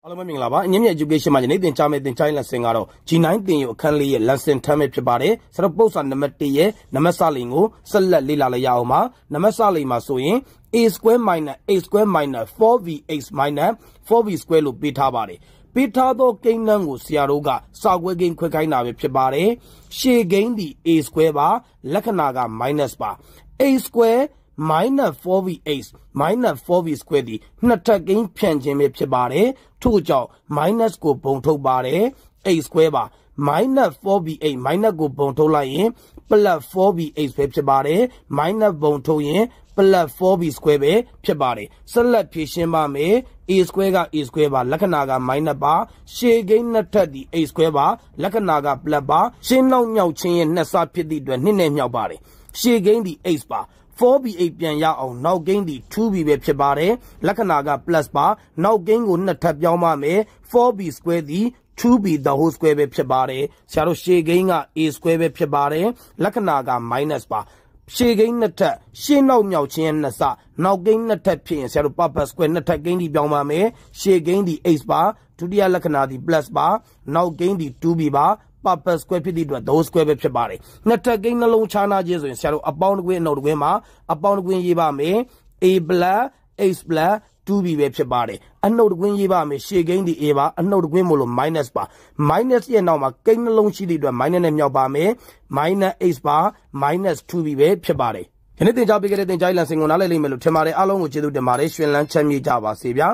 အားလုံးပဲမင်္ဂလာပါအញ្ញeducation မှာဒီနေ့သင်ကြားမယ့်သင်ကြားရေး lesson ကတော့ G9 သင်ယူအခန်းလေးရဲ့ lesson-10 ပဲဖြစ်ပါတယ်ဆိုတော့ပုဒ်စာနံပါတ် 1 ရဲ့နံပါတ်စလိန်ကိုဆက်လက်လေ့လာလိုက်ရအောင်ပါနံပါတ်စလိန်မှာဆိုရင် a square minus a square minus 4vx minus 4v square လို့ပေးထားပါတယ်ပေးထားသောကိန်းနှန်းကိုဆရာတို့ကစာခွဲကိန်းခွဲခိုင်းတာပဲဖြစ်ပါတယ်ရှေ့ကိန်းဒီ a square ပါလက္ခဏာက minus ပါ a square minus 4vx minus 4v square ဒီနှစ်ထပ်ကိန်းဖြန့်ခြင်းပဲဖြစ်ပါတယ်ထို့ကြောင့် minus ကိုပုံထုတ်ပါတယ် a square ပါ minus 4v8 minus ကိုပုံထုတ်လိုက်ရင် plus 4v8 ပဲဖြစ်ပါတယ် minus ပုံထုတ်ရင် plus 4v square ပဲဖြစ်ပါတယ်ဆက်လက်ဖြည့်ရှင်းပါမယ် a square က a square ပါလက္ခဏာက minus ပါရှေ့ကိန်းနှစ်ထပ်ဒီ a square ပါလက္ခဏာက plus ပါရှင်းနောက်မြောက်ခြင်းရဲ့နှစ်ဆဖြစ်သည့်အတွက်နှစ်နဲ့မြောက်ပါတယ်ရှေ့ကိန်းဒီ h ပါ4b8 ပြန်ရအောင်နောက်ကိန်းဒီ 2b ပဲဖြစ်ပါတယ်လက္ခဏာက plus ပါနောက်ကိန်းကိုနှစ်ထပ်ပြောင်းပါမယ် 4b square ဒီ 2b the whole square ပဲဖြစ်ပါတယ်ဆရာတို့ရှေ့ကိန်းက a square ပဲဖြစ်ပါတယ်လက္ခဏာက minus ပါရှေ့ကိန်းနှစ်ထပ်ရှင်းနောက်မြောက်ခြင်းနှစ်ဆနောက်ကိန်းနှစ်ထပ်ဖြစ်ရင်ဆရာတို့ purpose square နှစ်ထပ်ကိန်းဒီပြောင်းပါမယ်ရှေ့ကိန်းဒီ h ပါဒုတိယလက္ခဏာဒီ plus ပါနောက်ကိန်းဒီ 2b ပါpurpose square ဖြစ်သည့်အတွက် those square ပဲဖြစ်ပါတယ်နှစ်ထပ်ကိန်းနှလုံးခြားနာခြင်းဆိုရင်ဆရာတို့အပေါင်းတစ်ကွင်းအနှုတ်တစ်ကွင်းမှာအပေါင်းတစ်ကွင်းရေးပါမယ် a plus h plus 2b ပဲဖြစ်ပါတယ်အနှုတ်တစ်ကွင်းရေးပါမယ်ရှေ့ကိန်းဒီ a ပါအနှုတ်တစ်ကွင်းမို့လို့ minus ပါ minus ရဲ့နောက်မှာကိန်းနှလုံးရှိသည့်အတွက် minus နဲ့မြောက်ပါမယ် minus h ပါ minus 2b ပဲဖြစ်ပါတယ်ဒီနေ့သင်ကြားပေးခဲ့တဲ့သင်ကြားရေး lesson ကိုနားလည်လိမ့်မယ်လို့ထင်ပါတယ်အားလုံးကိုကျေးဇူးတင်ပါတယ်ရှင်လန်းချမ်းမြေ့ကြပါစေဗျာ